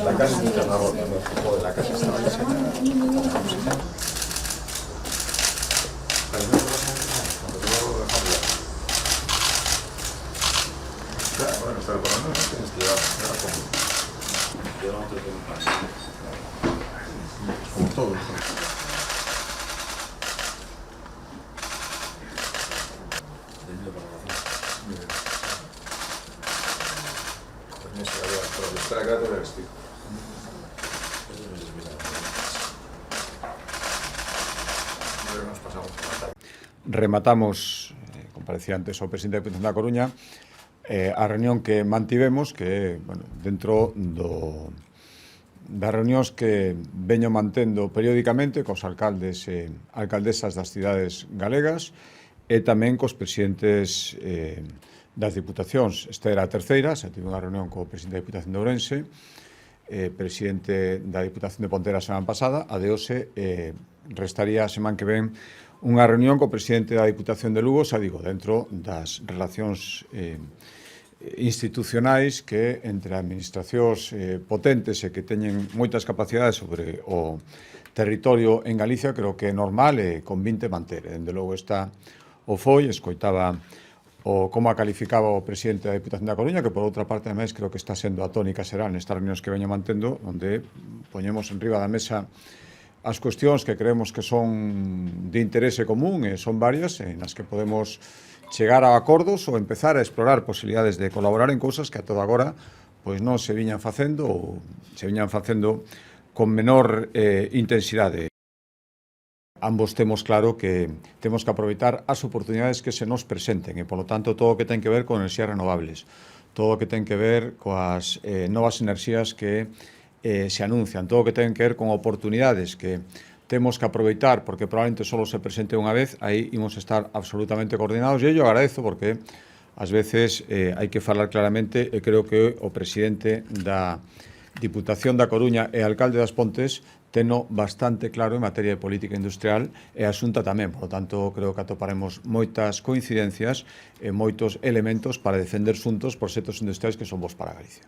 La casa es un terror, el foco de la casa estaba diseñada. Bueno, pero por lo menos tienes que llevar yo no te tengo más. Como todo. Espera que te vestir. Rematamos, comparecía antes o presidente da Diputación da Coruña, a reunión que mantivemos, que, bueno, dentro das reunións que veño mantendo periódicamente cos alcaldes e alcaldesas das cidades galegas e tamén cos presidentes das diputacións. Esta era a terceira, xa tive unha reunión co presidente da Diputación de Ourense, presidente da Diputación de Pontevedra a semana pasada, a de hoxe restaría a semana que ven unha reunión co presidente da Diputación de Lugo, xa digo, dentro das relacións institucionais que entre administracións potentes e que teñen moitas capacidades sobre o territorio en Galicia, creo que é normal e convinte manter. Dende logo está o foi, escoitaba como a calificaba o presidente da Diputación da Coruña, que por outra parte, ademais, creo que está sendo a tónica xeral nestas reunións que veño mantendo, onde poñemos enriba da mesa as cuestións que creemos que son de interese común e son varias, nas que podemos chegar a acordos ou empezar a explorar posibilidades de colaborar en cousas que a todo agora pois non se viñan facendo ou se viñan facendo con menor intensidade. Ambos temos claro que temos que aproveitar as oportunidades que se nos presenten e, polo tanto, todo o que ten que ver con enerxías renovables, todo o que ten que ver coas novas enerxías que se anuncian, todo o que ten que ver con oportunidades que temos que aproveitar porque probablemente só se presente unha vez, aí imos estar absolutamente coordinados e eu agradezo porque ás veces hai que falar claramente e creo que o presidente da Diputación da Coruña e alcalde das Pontes teno bastante claro en materia de política industrial e a Xunta tamén, por lo tanto creo que atoparemos moitas coincidencias e moitos elementos para defender xuntos proxectos industriais que son bons para Galicia.